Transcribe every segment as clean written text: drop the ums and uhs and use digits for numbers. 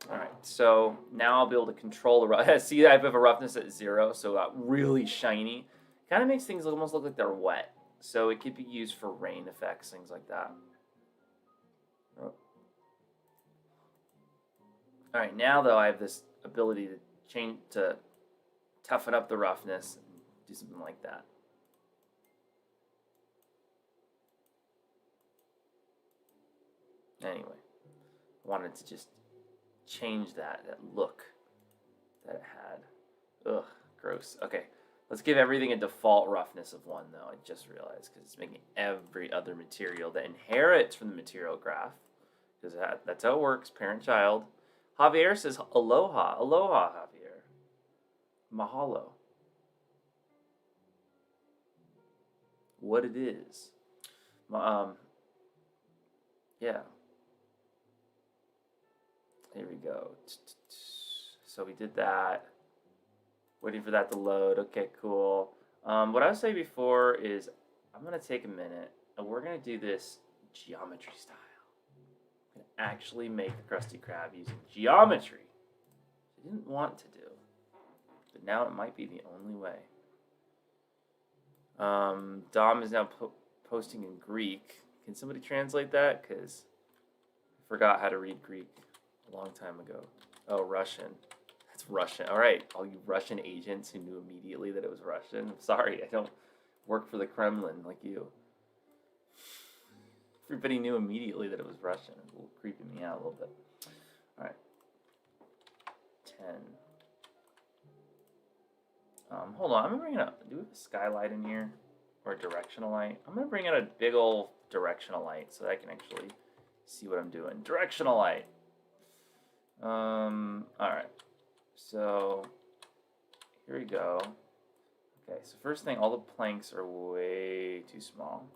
All right, so now I'll be able to control the rough. See, I have a roughness at 0, so really shiny. Kind of makes things almost look like they're wet. So it could be used for rain effects, things like that. Oh. All right, now though I have this ability to change to toughen up the roughness and do something like that. Anyway, I wanted to just change that look that it had. Ugh, gross. Okay, let's give everything a default roughness of 1, though. I just realized, because it's making every other material that inherits from the material graph, because that's how it works, parent-child. Javier says aloha. Aloha, Javier. Mahalo. What it is. Yeah. Here we go. So we did that. Waiting for that to load. Okay, cool. What I was saying before is I'm going to take a minute and we're going to do this geometry style. I'm going to actually make the Krusty Krab using geometry. I didn't want to do, but now it might be the only way. Dom is now posting in Greek. Can somebody translate that? Because I forgot how to read Greek a long time ago. Oh, Russian. That's Russian. All right, all you Russian agents who knew immediately that it was Russian. I'm sorry, I don't work for the Kremlin like you. Everybody knew immediately that it was Russian. It's a little creeping me out a little bit. All right. 10. Hold on, I'm gonna bring up. Do we have a skylight in here? Or a directional light? I'm gonna bring out a big old directional light so that I can actually see what I'm doing. Directional light. Alright. So here we go. Okay, so first thing, all the planks are way too small.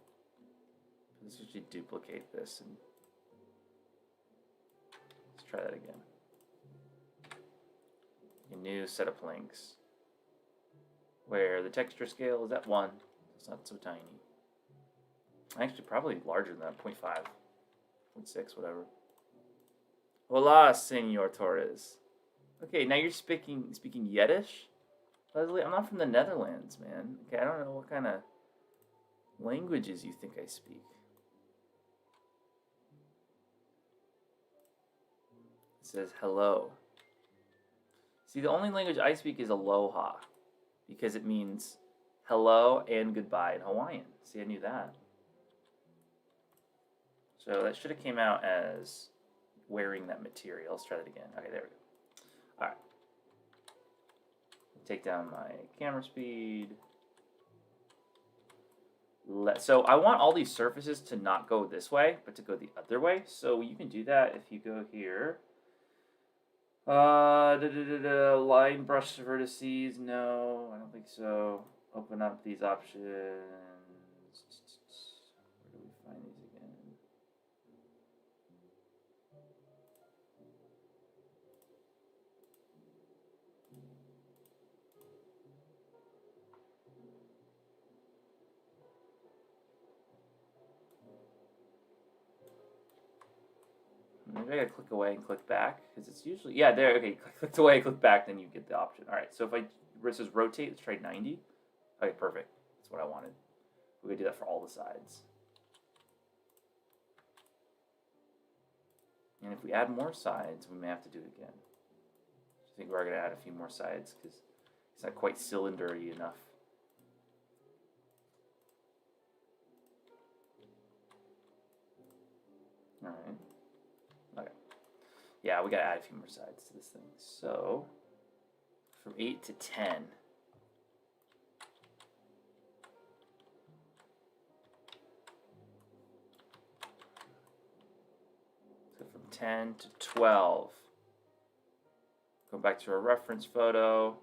Let's actually duplicate this and let's try that again. A new set of planks where the texture scale is at 1. It's not so tiny. Actually, probably larger than that, 0.5, 0.6, whatever. Hola, Senor Torres. Okay, now you're speaking Yiddish? Leslie, I'm not from the Netherlands, man. Okay, I don't know what kind of languages you think I speak. It says hello. See, the only language I speak is aloha, because it means hello and goodbye in Hawaiian. See, I knew that. So that should have came out as wearing that material. Let's try that again. Okay, there we go. Alright. Take down my camera speed. So I want all these surfaces to not go this way, but to go the other way. So you can do that if you go here. Line brush vertices. No, I don't think so. Open up these options. Where do we find these again? Maybe I gotta click away and click back because it's usually there. Okay, click away, click back, then you get the option. All right, so if it says rotate, let's try 90. Okay, perfect. That's what I wanted. We're gonna do that for all the sides. And if we add more sides, we may have to do it again. I think we're gonna add a few more sides because it's not quite cylinder-y enough. All right. Okay. Yeah, we gotta add a few more sides to this thing. So from 8 to 10. So from 10 to 12. Go back to our reference photo.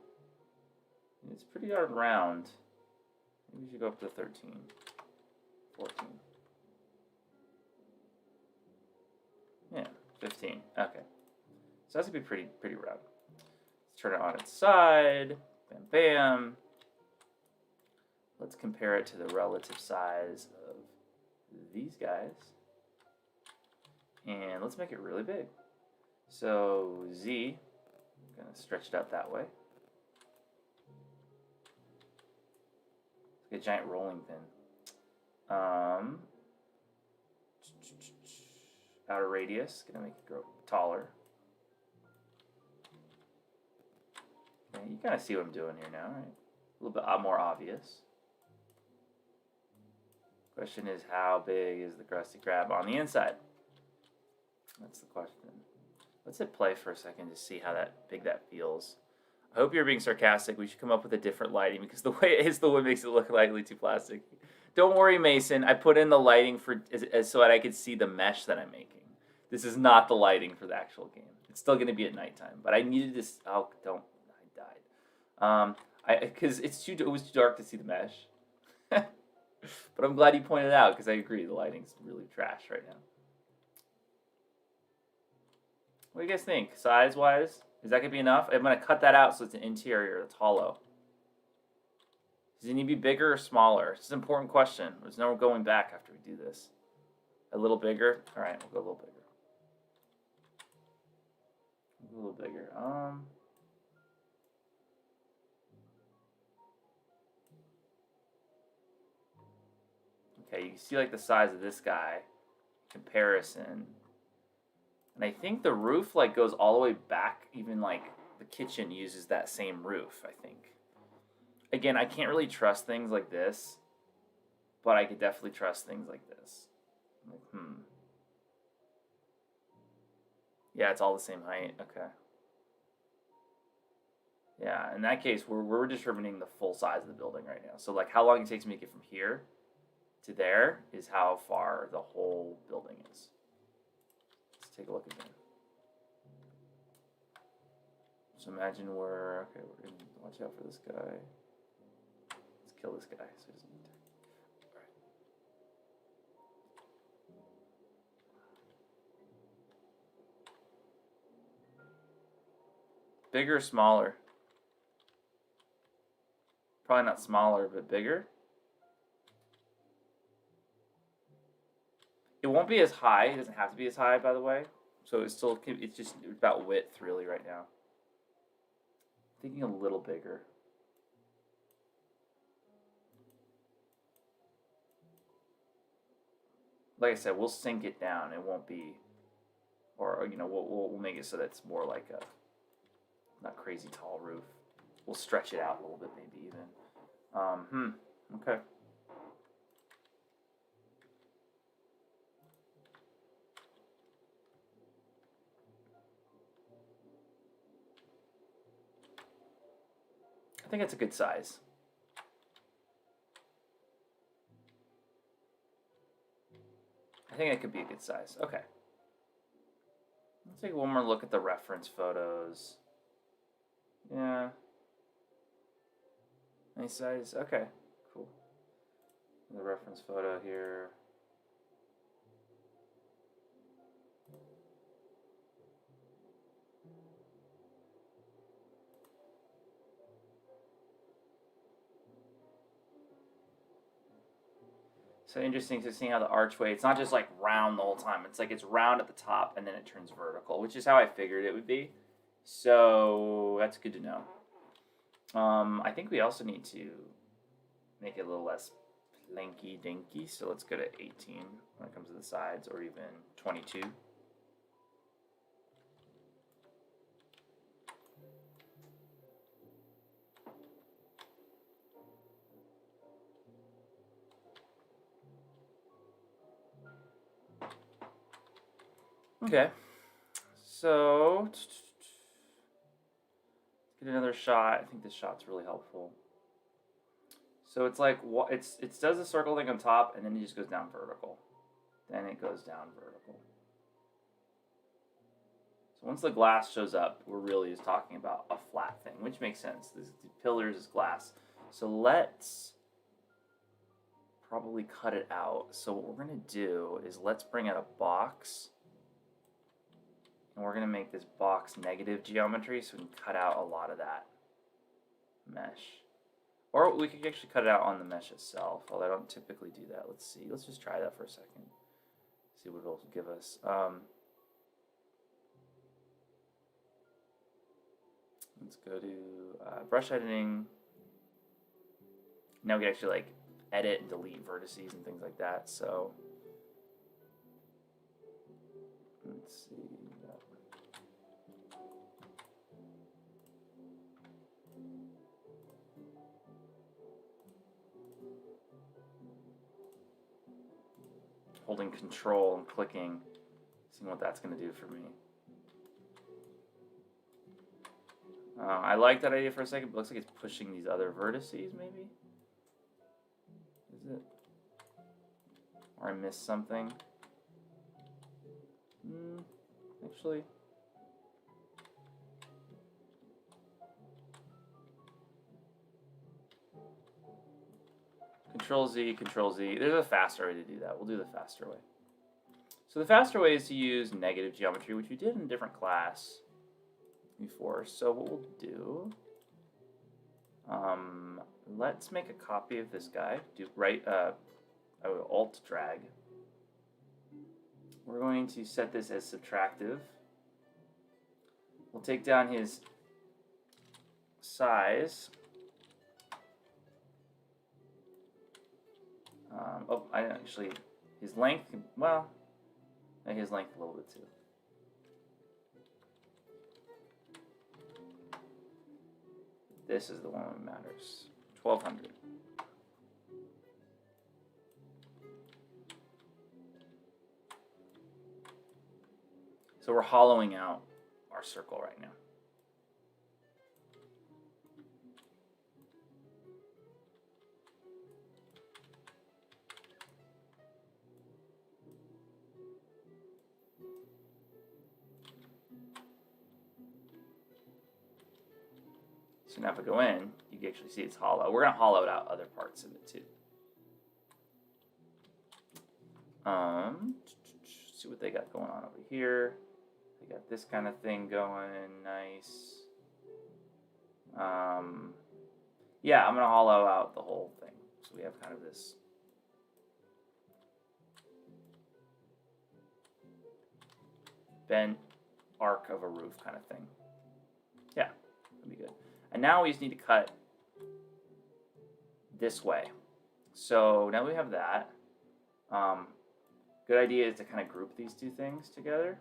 It's pretty darn round. Maybe we should go up to 13, 14. Yeah, 15. Okay. So that's gonna be pretty round. Let's turn it on its side. Bam, bam. Let's compare it to the relative size of these guys. And let's make it really big. So Z, I'm gonna stretch it out that way. It's like a giant rolling pin. Outer radius, gonna make it grow taller. Okay, you kind of see what I'm doing here now, right? A little bit more obvious. Question is, how big is the Krusty Krab on the inside? That's the question. Let's hit play for a second to see how big that feels. I hope you're being sarcastic. We should come up with a different lighting because the way it is the one makes it look likely too plastic. Don't worry, Mason. I put in the lighting for so that I could see the mesh that I'm making. This is not the lighting for the actual game. It's still going to be at nighttime, but I needed this. Oh, don't! I died. Because it was too dark to see the mesh. But I'm glad you pointed it out because I agree the lighting's really trash right now. What do you guys think? Size-wise, is that gonna be enough? I'm gonna cut that out so it's an interior that's hollow. Does it need to be bigger or smaller? It's an important question. There's no going back after we do this. A little bigger? Alright, we'll go a little bigger. A little bigger. Okay, you can see like the size of this guy. Comparison. And I think the roof like goes all the way back, even like the kitchen uses that same roof, I think. Again, I can't really trust things like this, but I could definitely trust things like this. Like, yeah, it's all the same height. Okay. Yeah, in that case, we're determining the full size of the building right now. So like how long it takes me to get from here to there is how far the whole building is. Let's take a look again. So imagine we're gonna watch out for this guy. Let's kill this guy so he doesn't attack. Alright. Bigger or smaller? Probably not smaller, but bigger. It won't be as high. It doesn't have to be as high, by the way. So it's just about width, really, right now. Thinking a little bigger. Like I said, we'll sink it down. It won't be, or you know, we'll make it so that it's more like a not crazy tall roof. We'll stretch it out a little bit, maybe even. Okay. I think it's a good size. I think it could be a good size. Okay. Let's take one more look at the reference photos. Yeah. Nice size. Okay. Cool. The reference photo here. So interesting to see how the archway, it's not just like round the whole time. It's like it's round at the top and then it turns vertical, which is how I figured it would be. So that's good to know. I think we also need to make it a little less planky dinky. So let's go to 18 when it comes to the sides, or even 22. Okay, so let's get another shot. I think this shot's really helpful. So it's like it does a circle thing on top, and then it just goes down vertical. Then it goes down vertical. So once the glass shows up, we're really just talking about a flat thing, which makes sense. The pillars is glass. So let's probably cut it out. So what we're going to do is let's bring out a box. And we're going to make this box negative geometry so we can cut out a lot of that mesh. Or we could actually cut it out on the mesh itself, although I don't typically do that. Let's see. Let's just try that for a second. See what it'll give us. Let's go to brush editing. Now we can actually like edit and delete vertices and things like that. So let's see. Holding control and clicking, seeing what that's going to do for me. I like that idea for a second, but it looks like it's pushing these other vertices, maybe? Is it? Or I missed something? Actually. Control Z, Control Z. There's a faster way to do that. We'll do the faster way. So the faster way is to use negative geometry, which we did in a different class before. So what we'll do, let's make a copy of this guy. I will Alt drag. We're going to set this as subtractive. We'll take down his size. His length, well, his length a little bit too. This is the one that matters. 1200. So we're hollowing out our circle right now. So now if I go in, you can actually see it's hollow. We're going to hollow out other parts of it too. See what they got going on over here. They got this kind of thing going, nice. Yeah, I'm going to hollow out the whole thing. So we have kind of this bent arc of a roof kind of thing. Yeah, that'd be good. And now we just need to cut this way. So now we have that. Good idea is to kind of group these two things together.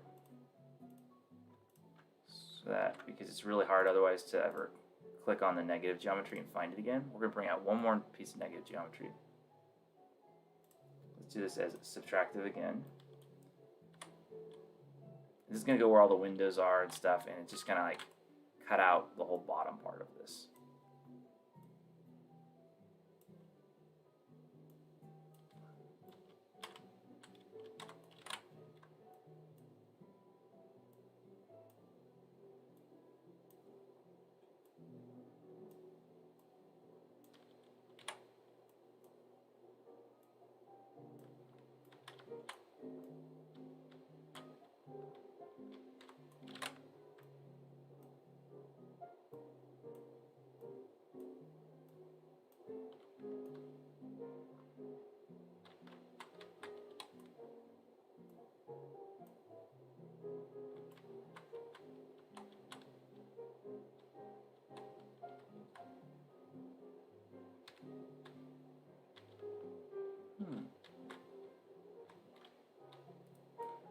So that, because it's really hard otherwise to ever click on the negative geometry and find it again. We're going to bring out one more piece of negative geometry. Let's do this as subtractive again. This is going to go where all the windows are and stuff, and it's just kind of like cut out the whole bottom part of this.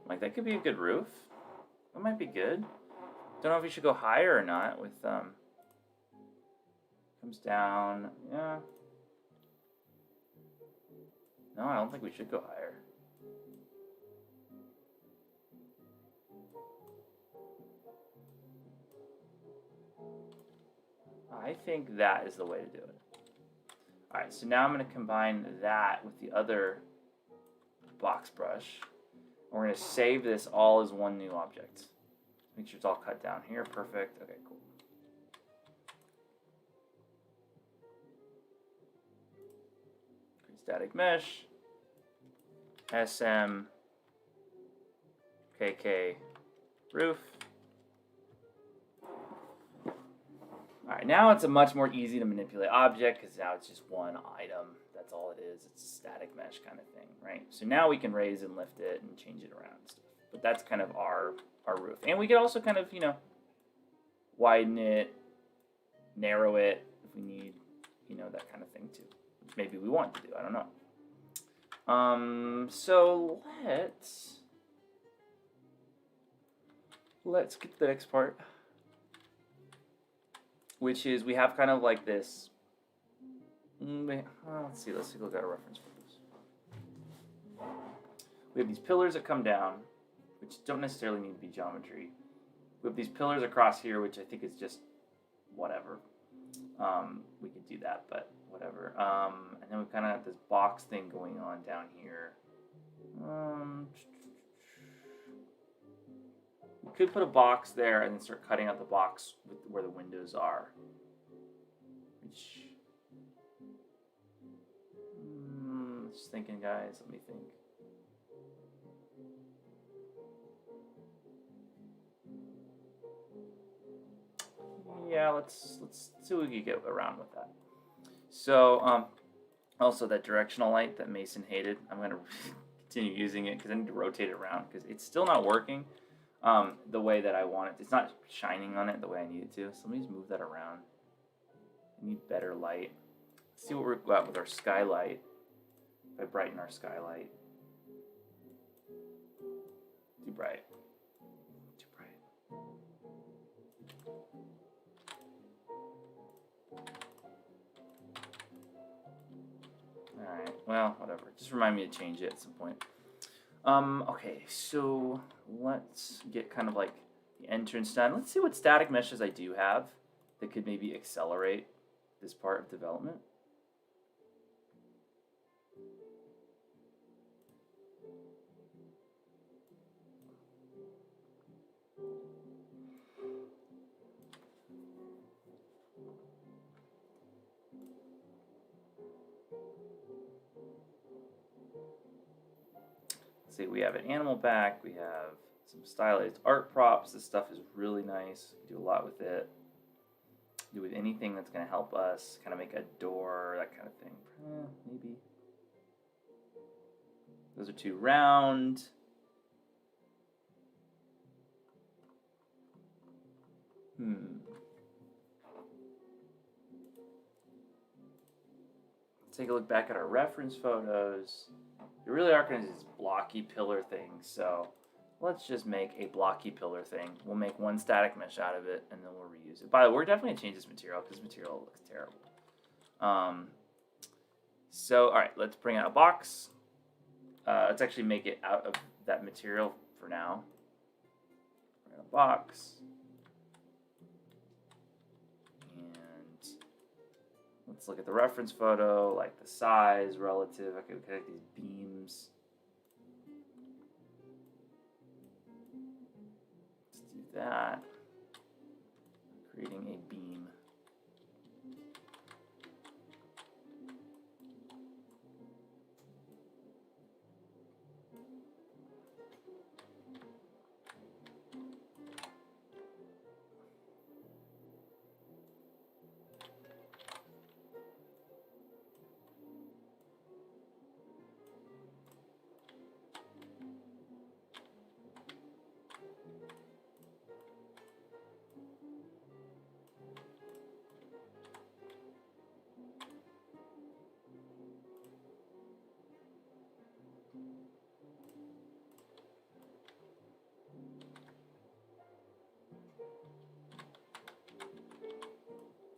Like, that could be a good roof. That might be good. Don't know if we should go higher or not with, comes down, yeah. No, I don't think we should go higher. I think that is the way to do it. Alright, so now I'm going to combine that with the other box brush. We're going to save this all as one new object. Make sure it's all cut down here. Perfect. Okay, cool. Create static mesh. SM. KK. Roof. Alright, now it's a much more easy to manipulate object because now it's just one item. That's all it is. It's a static mesh kind of thing, right? So now we can raise and lift it and change it around and stuff. But that's kind of our roof. And we could also kind of, you know, widen it narrow it if we need, you know, that kind of thing too. Which maybe we want to do. I don't know. So let's get to the next part, which is we have kind of like this. Let's see. Let's take a look at our reference photos. We have these pillars that come down, which don't necessarily need to be geometry. We have these pillars across here, which I think is just whatever. We could do that, but whatever. And then we kind of have this box thing going on down here. We could put a box there and then start cutting out the box with where the windows are. Which, just thinking, guys. Let me think. Yeah, let's see what we can get around with that. So, also that directional light that Mason hated, I'm gonna continue using it because I need to rotate it around because it's still not working the way that I want it. It's not shining on it the way I need it to. So let me just move that around. I need better light. Let's see what we've got with our skylight. If I brighten our skylight, too bright. Alright, well, whatever. Just remind me to change it at some point. Okay, so let's get kind of like the entrance done. Let's see what static meshes I do have that could maybe accelerate this part of development. See, we have an animal back, we have some stylized art props. This stuff is really nice. We do a lot with it. Do with anything that's going to help us kind of make a door, that kind of thing. Maybe. Those are too round. Let's take a look back at our reference photos. They really are kind of these blocky pillar things, so let's just make a blocky pillar thing. We'll make one static mesh out of it, and then we'll reuse it. By the way, we're definitely going to change this material, because this material looks terrible. So, alright, let's bring out a box. Let's actually make it out of that material for now. Bring out a box. And let's look at the reference photo, like the size, relative. Okay, we connect these beams. Let's do that. Creating a beam.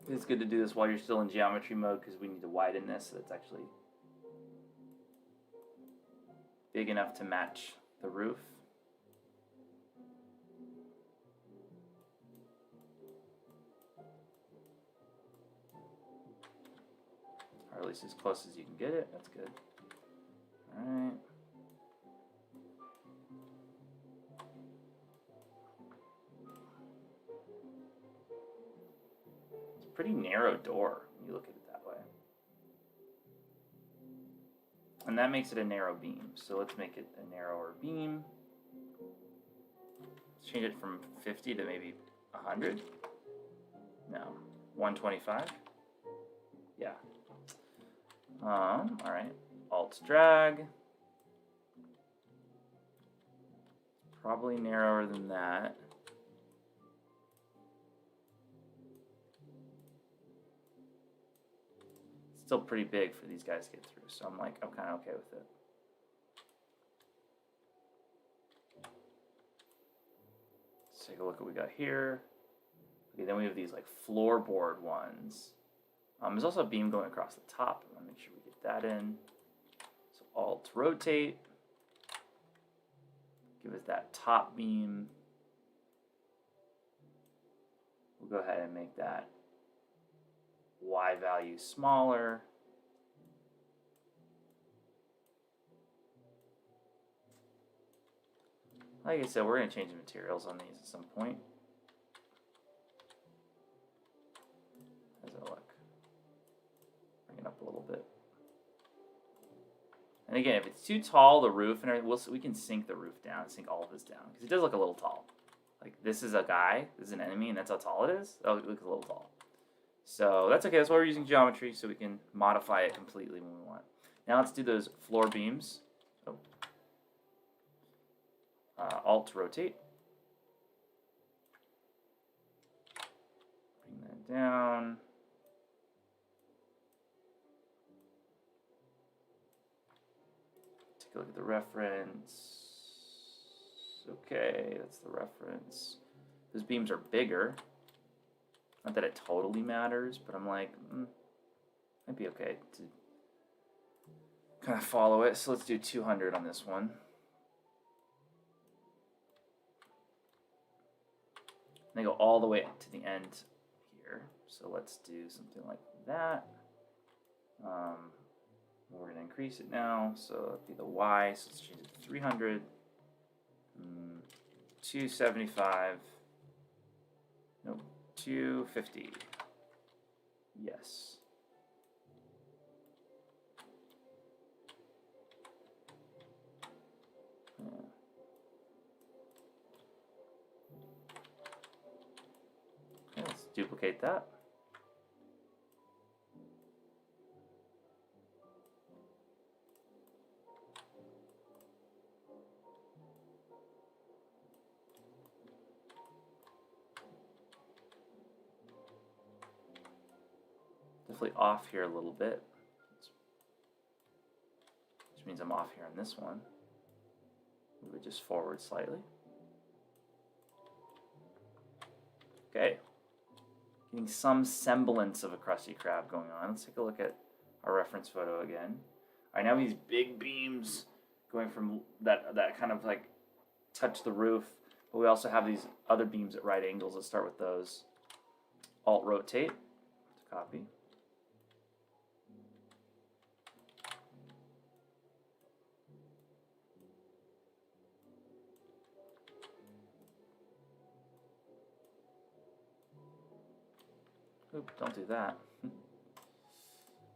It's good to do this while you're still in geometry mode because we need to widen this so it's actually big enough to match the roof. Or at least as close as you can get it. That's good. Alright. Pretty narrow door when you look at it that way. And that makes it a narrow beam. So let's make it a narrower beam. Let's change it from 50 to maybe 100. No, 125. Yeah. All right. Alt drag. Probably narrower than that. still pretty big for these guys to get through. So I'm like, I'm kind of okay with it. Let's take a look at what we got here. Okay, then we have these like floorboard ones. There's also a beam going across the top. I want to make sure we get that in. So Alt rotate. Give us that top beam. We'll go ahead and make that Y value smaller. Like I said, we're going to change the materials on these at some point. How does that look? Bring it up a little bit. And again, if it's too tall, the roof and everything, we can sink the roof down, sink all of this down, because it does look a little tall. Like, this is a guy, this is an enemy, and that's how tall it is. That looks a little tall. So that's okay. That's why we're using geometry, so we can modify it completely when we want. Now let's do those floor beams. Oh. Alt rotate. Bring that down. Take a look at the reference. Okay, that's the reference. Those beams are bigger. Not that it totally matters, but I'm like, might be okay to kind of follow it. So let's do 200 on this one. And they go all the way to the end here. So let's do something like that. We're going to increase it now. So that'll be the Y. So let's change it to 300. 275. Nope. 250. Yes. Yeah. Okay, let's duplicate that. Definitely off here a little bit, which means I'm off here on this one. Move it just forward slightly. Okay, getting some semblance of a Krusty Krab going on. Let's take a look at our reference photo again. All right, now these big beams going from that kind of like touch the roof, but we also have these other beams at right angles. Let's start with those. Alt rotate to copy. Oop, don't do that.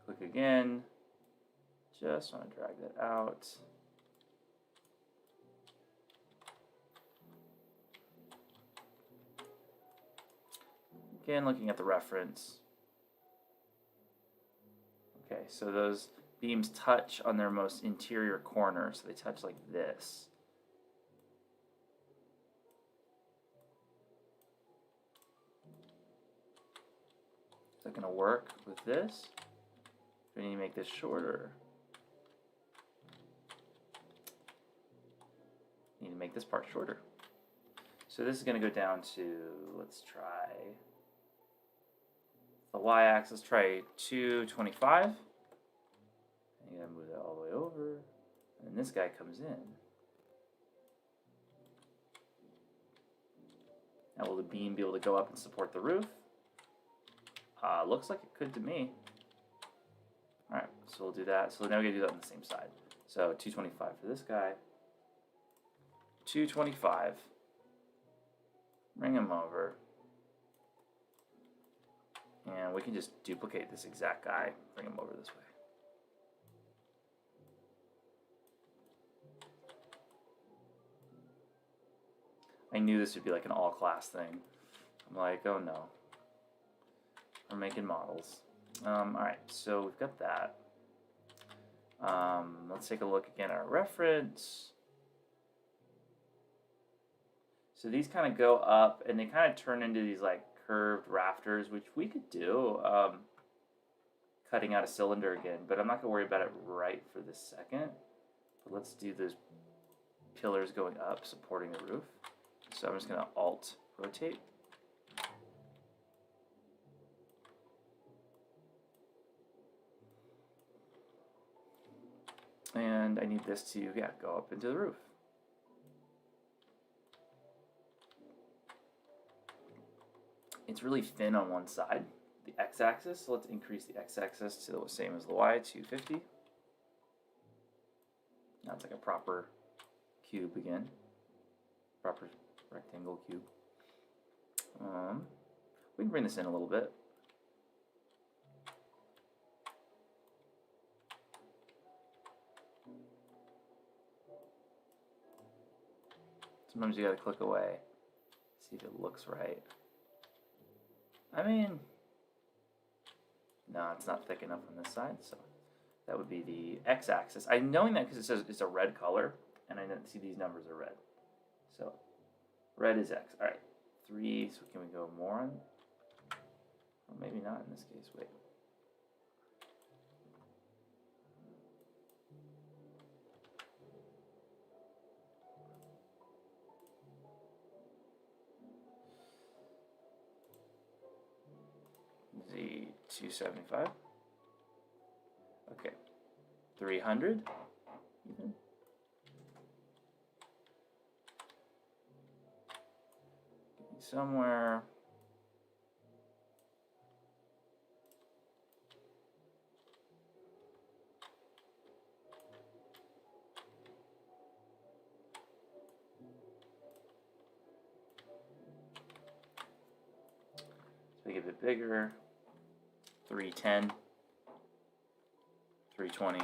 Click again. Just want to drag that out. Again, looking at the reference. Okay, so those beams touch on their most interior corner, so they touch like this. Is that going to work with this? Do I need to make this shorter? I need to make this part shorter. So this is going to go down to, let's try the y-axis, try 225. And you're going to move that all the way over. And then this guy comes in. Now will the beam be able to go up and support the roof? Looks like it could to me. Alright, so we'll do that. So now we're going to do that on the same side. So 225 for this guy. 225. Bring him over. And we can just duplicate this exact guy. Bring him over this way. I knew this would be like an all-class thing. I'm like, oh no. We're making models. Alright, so we've got that. Let's take a look again at our reference. So these kind of go up and they kind of turn into these like curved rafters, which we could do. cutting out a cylinder again, but I'm not going to worry about it right for this second. But let's do those pillars going up, supporting the roof. So I'm just going to Alt rotate. And I need this to, yeah, go up into the roof. It's really thin on one side, the x-axis, so let's increase the x-axis to the same as the y, 250. Now it's like a proper cube again, proper rectangle cube. We can bring this in a little bit. Sometimes you gotta click away, see if it looks right. I mean, no, it's not thick enough on this side, so that would be the x-axis. I'm knowing that because it says it's a red color, and I didn't see these numbers are red. So, red is x. All right, 3, so can we go more on? Well, maybe not in this case, wait. Z 275. Okay, 300. Even. Somewhere. Let's make it a bit bigger. 310, 320.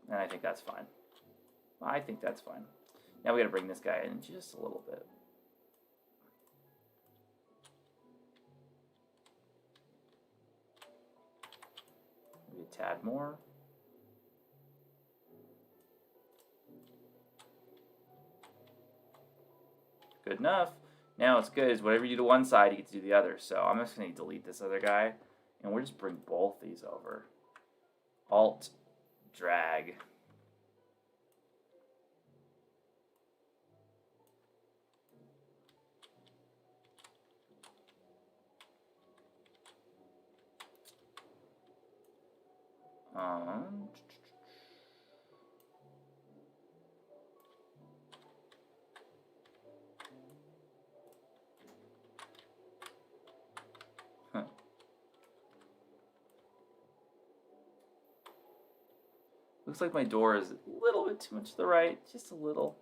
And I think that's fine. I think that's fine. Now we gotta bring this guy in just a little bit. Maybe a tad more. Good enough. Now it's good is whatever you do to one side, you get to do the other. So I'm just going to delete this other guy, and we'll just bring both these over. Alt, drag. Looks like my door is a little bit too much to the right, just a little.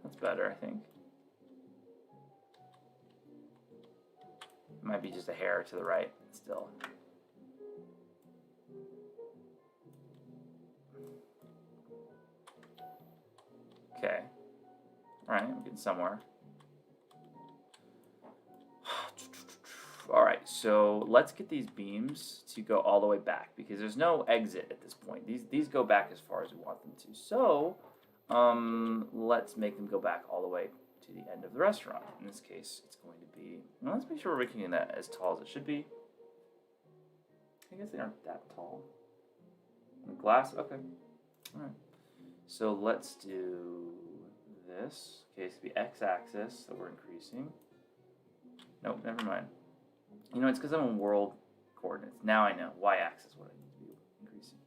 That's better, I think. It might be just a hair to the right still. Okay. Alright, I'm getting somewhere. Alright, so let's get these beams to go all the way back because there's no exit at this point. These go back as far as we want them to. So, let's make them go back all the way to the end of the restaurant. In this case, it's going to be... Well, let's make sure we're making that as tall as it should be. I guess they aren't that tall. The glass? Okay. Alright. So let's do this. Okay, so the x-axis that we're increasing. Nope, never mind. You know, it's because I'm in world coordinates. Now I know. Y-axis what I need to be increasing.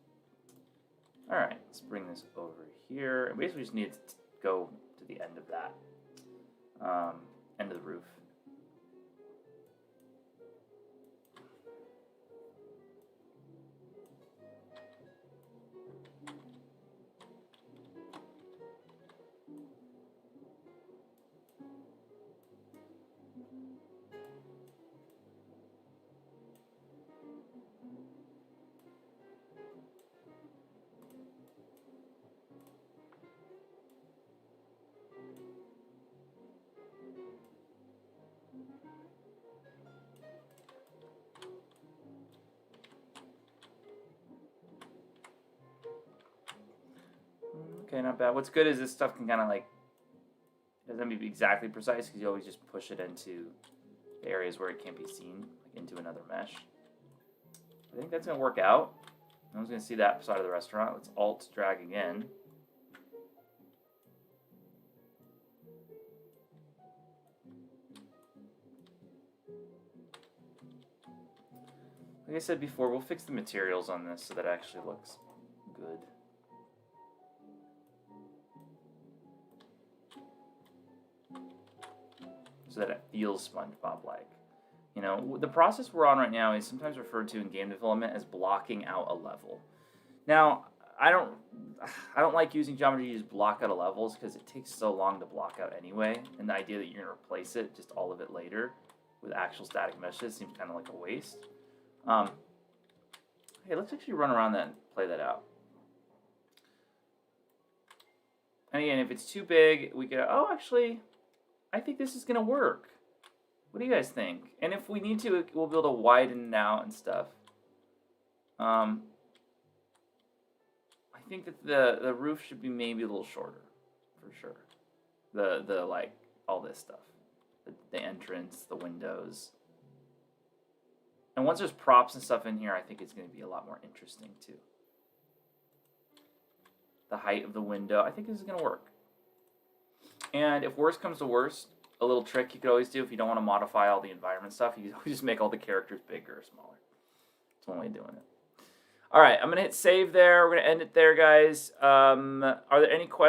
Alright, let's bring this over here. And basically just need to go to the end of that. End of the roof. Okay, not bad. What's good is this stuff can kind of like, it doesn't have to be exactly precise because you always just push it into the areas where it can't be seen, like into another mesh. I think that's going to work out. No one's going to see that side of the restaurant. Let's alt drag again. Like I said before, we'll fix the materials on this so that it actually looks good. So that it feels SpongeBob-like. You know, the process we're on right now is sometimes referred to in game development as blocking out a level. Now, I don't like using geometry to just block out of levels because it takes so long to block out anyway, and the idea that you're going to replace it, just all of it later, with actual static meshes seems kind of like a waste. Hey, let's actually run around that and play that out. And again, if it's too big, we could, oh, actually, I think this is going to work. What do you guys think? And if we need to, we'll be able to widen it out and stuff. I think that the roof should be maybe a little shorter, for sure. The like, all this stuff. The entrance, the windows. And once there's props and stuff in here, I think it's going to be a lot more interesting, too. The height of the window, I think this is going to work. And if worst comes to worst, a little trick you could always do if you don't want to modify all the environment stuff, you can always just make all the characters bigger or smaller. That's one way of doing it. All right, I'm going to hit save there. We're going to end it there, guys. Are there any questions?